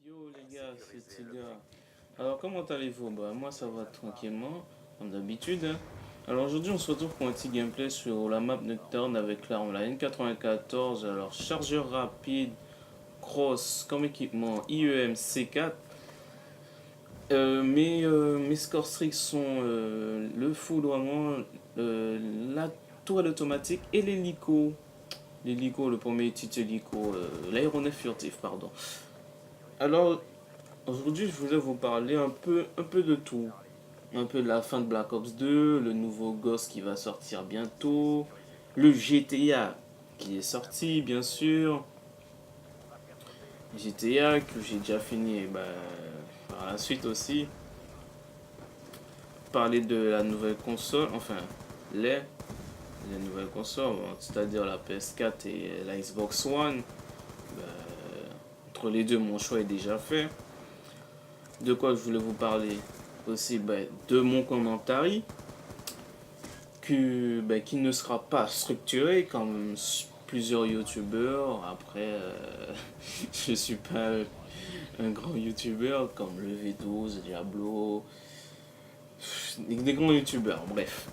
Yo les gars, c'est Tiga. Alors comment allez-vous? Bah moi ça va tranquillement, comme d'habitude, hein. Alors aujourd'hui on se retrouve pour un petit gameplay sur la map Nocturne avec l'arme la N94. Alors chargeur rapide, cross comme équipement IEM C4. Mes scores streaks sont le foudroiement, la tourelle automatique et l'hélico. L'hélico, le premier petit hélico, l'aéronef furtif, pardon. Alors aujourd'hui, je voulais vous parler un peu de tout. Un peu de la fin de Black Ops 2, le nouveau Ghost qui va sortir bientôt, le GTA qui est sorti, bien sûr. GTA que j'ai déjà fini par la suite aussi. Parler de la nouvelle console, enfin, les, les nouvelles consoles, bon, c'est-à-dire la PS4 et la Xbox One. Bah, entre les deux, mon choix est déjà fait. De quoi je voulais vous parler aussi, de mon commentaire qui ne sera pas structuré comme plusieurs youtubeurs. Après, je suis pas un grand youtubeur comme le V12, Diablo, des grands youtubeurs, bref.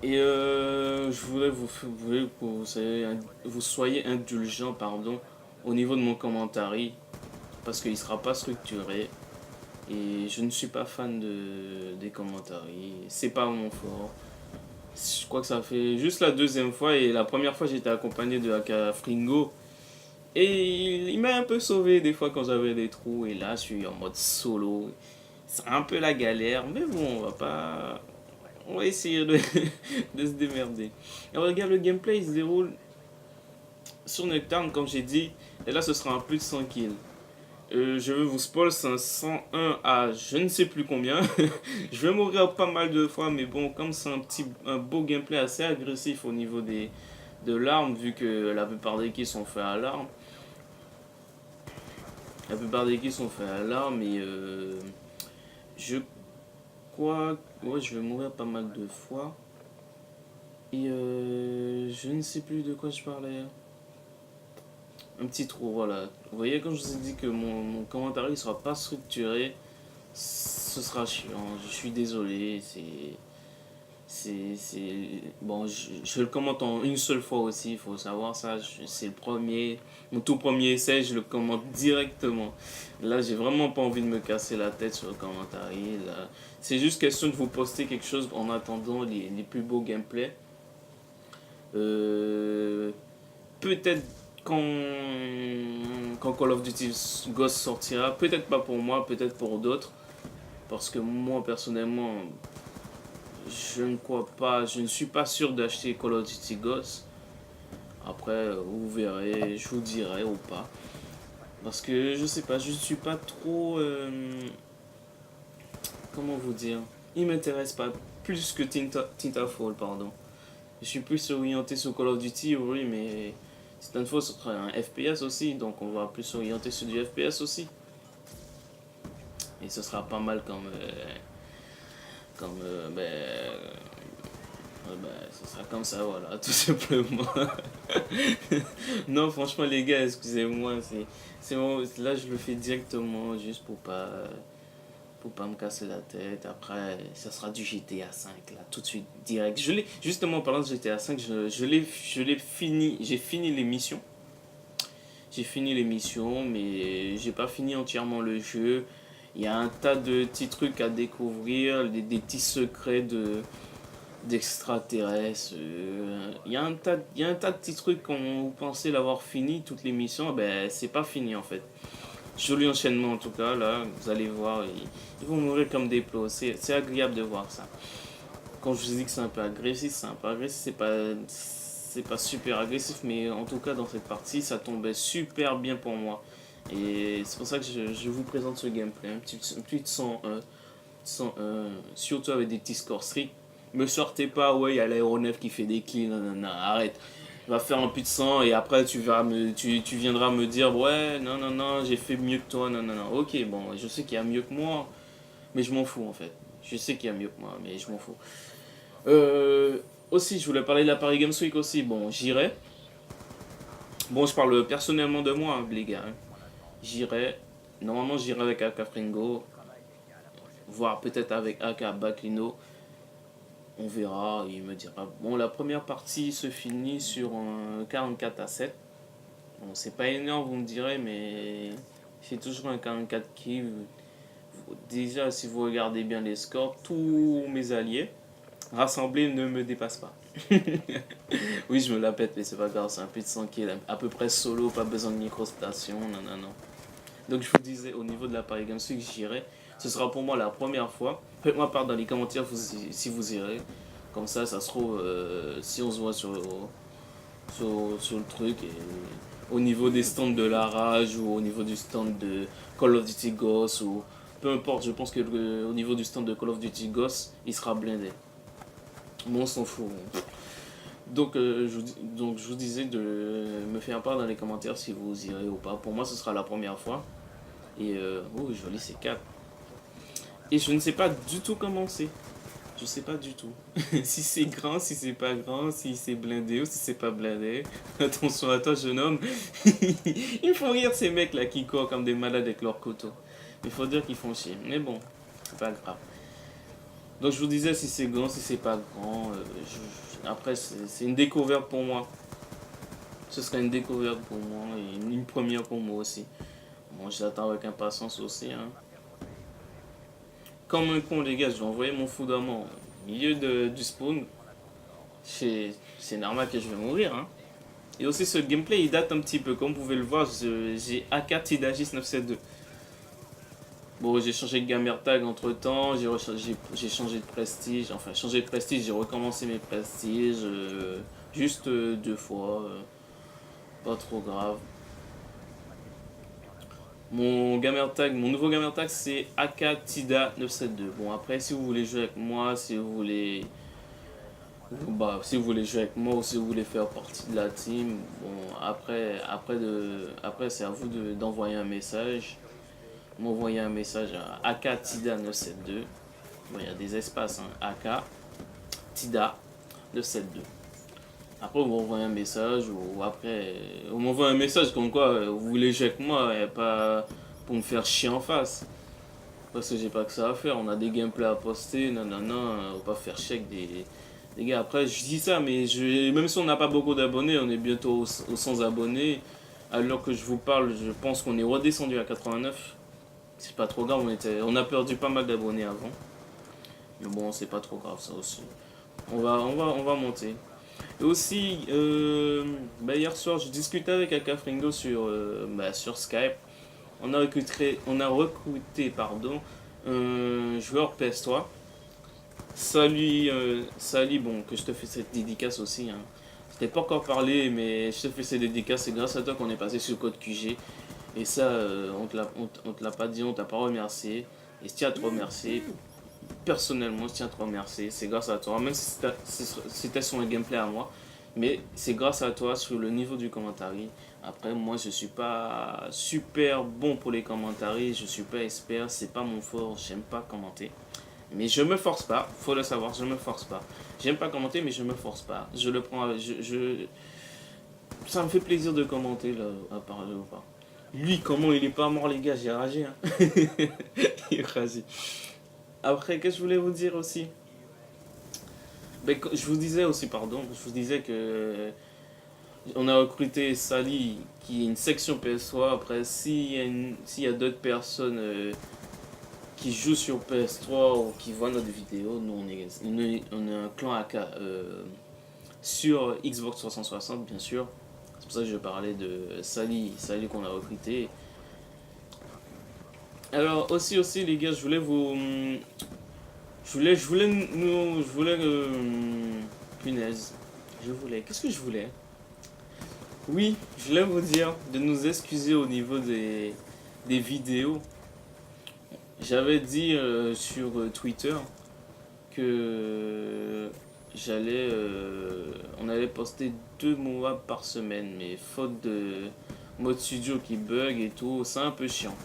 Et je voulais que vous soyez indulgents, pardon, au niveau de mon commentaire parce qu'il ne sera pas structuré. Et je ne suis pas fan des commentaires. C'est pas mon fort. Je crois que ça fait juste la deuxième fois et la première fois j'étais accompagné de Aka Fringo. Et il m'a un peu sauvé des fois quand j'avais des trous. Et là je suis en mode solo. C'est un peu la galère. Mais bon, on va pas. On va essayer de se démerder. Alors regarde, le gameplay il se déroule sur Nocturne comme j'ai dit. Et là ce sera un plus de 100 kills. Je vais vous spoil, c'est un 101 à je ne sais plus combien. Je vais mourir pas mal de fois, mais bon, comme c'est un beau gameplay assez agressif au niveau de l'arme, vu que la plupart des kills sont faits à l'arme. La plupart des kills sont faits à l'arme et je crois, ouais, je vais mourir pas mal de fois. Et je ne sais plus de quoi je parlais. Un petit trou, voilà. Vous voyez, quand je vous ai dit que mon commentaire ne sera pas structuré, ce sera chiant. Je suis désolé. Bon, je le commente en une seule fois aussi, il faut savoir ça. C'est le premier, mon tout premier essai, je le commente directement. Là, j'ai vraiment pas envie de me casser la tête sur le commentaire. Là, c'est juste question de vous poster quelque chose en attendant les plus beaux gameplays. Euh, Peut-être quand, quand Call of Duty Ghost sortira, peut-être pas pour moi, peut-être pour d'autres. Parce que moi, personnellement, je ne crois pas, je ne suis pas sûr d'acheter Call of Duty Ghost. Après, vous verrez, je vous dirai ou pas. Parce que je sais pas, je ne suis pas trop. Comment vous dire? Il m'intéresse pas plus que Titanfall, pardon. Je suis plus orienté sur Call of Duty, oui, mais Titanfall sera un FPS aussi, donc on va plus s'orienter sur du FPS aussi. Et ce sera pas mal comme ce sera comme ça, voilà, tout simplement. Non, franchement, les gars, excusez-moi, là, je le fais directement, juste pour pas me casser la tête. Après, ça sera du GTA 5, là, tout de suite, direct. Justement, parlant de GTA 5, je l'ai fini, j'ai fini l'émission. J'ai fini l'émission, mais j'ai pas fini entièrement le jeu. Il y a un tas de petits trucs à découvrir, des petits secrets d'extraterrestres. Il y a un tas de petits trucs quand vous pensez l'avoir fini, toute l'émission, ben c'est pas fini en fait. Joli enchaînement en tout cas, là, vous allez voir, ils vont mourir comme des plots. C'est agréable de voir ça. Quand je vous dis que c'est un peu agressif, c'est pas super agressif, mais en tout cas dans cette partie, ça tombait super bien pour moi. Et c'est pour ça que je vous présente ce gameplay, un petit 101, surtout avec des petits scores stricts. Me sortez pas, ouais, il y a l'aéronef qui fait des kills, non, non, non, arrête. Va faire un puits de sang et après tu viendras me dire, ouais, non, non, non, j'ai fait mieux que toi, non, non, non. Ok, bon, je sais qu'il y a mieux que moi, mais je m'en fous en fait. Je sais qu'il y a mieux que moi, mais je m'en fous. Euh, Aussi, je voulais parler de la Paris Games Week aussi. Bon, j'irai. Bon, je parle personnellement de moi, hein, les gars, hein. J'irai. Normalement, j'irai avec AK Fringo, voire peut-être avec AK Baclino. On verra, il me dira. Bon, la première partie se finit sur un 44-7. Bon, c'est pas énorme, vous me direz, mais c'est toujours un 44 kills. Déjà, si vous regardez bien les scores, tous mes alliés rassemblés ne me dépassent pas. Oui, je me la pète, mais c'est pas grave, c'est un peu de 100 kills, à peu près solo, pas besoin de microstation, non, non, non. Donc, je vous disais, au niveau de la Paris Games Week, j'irai. Ce sera pour moi la première fois. Faites-moi part dans les commentaires si vous irez. Comme ça se trouve, si on se voit sur le truc, et au niveau des stands de la rage ou au niveau du stand de Call of Duty Ghosts, ou peu importe, je pense que au niveau du stand de Call of Duty Ghosts, il sera blindé. Bon, on s'en fout. Donc je vous disais de me faire part dans les commentaires si vous irez ou pas. Pour moi, ce sera la première fois. Et oh, joli, c'est 4. Et je ne sais pas du tout comment c'est. Je sais pas du tout. Si c'est grand, si c'est pas grand, si c'est blindé ou si c'est pas blindé. Attention à toi, jeune homme. Il faut rire ces mecs là qui courent comme des malades avec leur couteau. Il faut dire qu'ils font chier. Mais bon, c'est pas grave. Donc je vous disais si c'est grand, si c'est pas grand. Après, c'est une découverte pour moi. Ce serait une découverte pour moi et une première pour moi aussi. Bon, j'attends avec impatience aussi. Hein. Comme un con, les gars, je vais envoyer mon fou d'amant au milieu du spawn. C'est normal que je vais mourir. Hein. Et aussi, ce gameplay, il date un petit peu. Comme vous pouvez le voir, j'ai AK Tidagis 972. Bon, j'ai changé de gamer tag entre temps. J'ai changé de prestige. Enfin, changé de prestige, j'ai recommencé mes prestiges. Juste 2 fois. Pas trop grave. Mon nouveau gamer tag c'est Akatida 972. Bon après si vous voulez jouer avec moi, si vous voulez jouer avec moi ou si vous voulez faire partie de la team, bon après c'est à vous d'envoyer un message. M'envoyer un message à Akatida 972. Bon, il y a des espaces hein, Akatida 972. Après, vous m'envoyez un message ou après, vous m'envoyez un message comme quoi vous voulez jouer avec moi et pas pour me faire chier en face. Parce que j'ai pas que ça à faire, on a des gameplays à poster, nanana, on va pas faire chier avec des gars. Après, je dis ça, mais même si on n'a pas beaucoup d'abonnés, on est bientôt aux 100 abonnés. Alors que je vous parle, je pense qu'on est redescendu à 89. C'est pas trop grave, on a perdu pas mal d'abonnés avant. Mais bon, c'est pas trop grave ça aussi. On va monter. Et aussi, hier soir, je discutais avec Aka Fringo sur Skype. On a recruté un joueur PS3. Salut, bon, que je te fais cette dédicace aussi. Hein. Je t'ai pas encore parlé, mais je te fais cette dédicace. C'est grâce à toi qu'on est passé sur le code QG. Et ça, on te l'a pas dit, on t'a pas remercié. Et je tiens à te remercier. Personnellement, je tiens à te remercier. C'est grâce à toi. Même si c'était sur un gameplay à moi. Mais c'est grâce à toi sur le niveau du commentaire. Après, moi, je suis pas super bon pour les commentaires. Je suis pas expert. C'est pas mon fort. J'aime pas commenter. Mais je me force pas. Faut le savoir, je me force pas. J'aime pas commenter, mais je me force pas. Je le prends. Ça me fait plaisir de commenter là, à parler ou pas. Lui, comment il est pas mort, les gars. J'ai ragé. Hein. Il ragé. Après, qu'est-ce que je voulais vous dire aussi? Je vous disais aussi, pardon, je vous disais que on a recruté Sally qui est une section PS3. Après, s'il y a d'autres personnes qui jouent sur PS3 ou qui voient notre vidéo, nous on est un clan AK sur Xbox 360 bien sûr. C'est pour ça que je parlais de Sally qu'on a recruté. Alors aussi les gars, je voulais punaise. Qu'est-ce que je voulais? Oui, je voulais vous dire de nous excuser au niveau des vidéos. J'avais dit sur Twitter que on allait poster 2 mois par semaine, mais faute de mode studio qui bug et tout, c'est un peu chiant.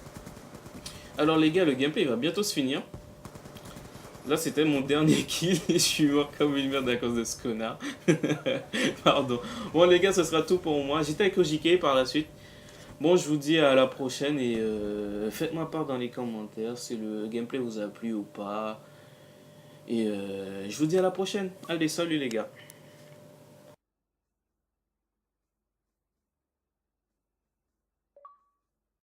Alors les gars, le gameplay il va bientôt se finir. Là c'était mon dernier kill et je suis mort comme une merde à cause de ce connard. Pardon. Bon les gars, ce sera tout pour moi. J'étais avec OJK par la suite. Bon, je vous dis à la prochaine et faites-moi part dans les commentaires si le gameplay vous a plu ou pas. Et je vous dis à la prochaine. Allez, salut les gars.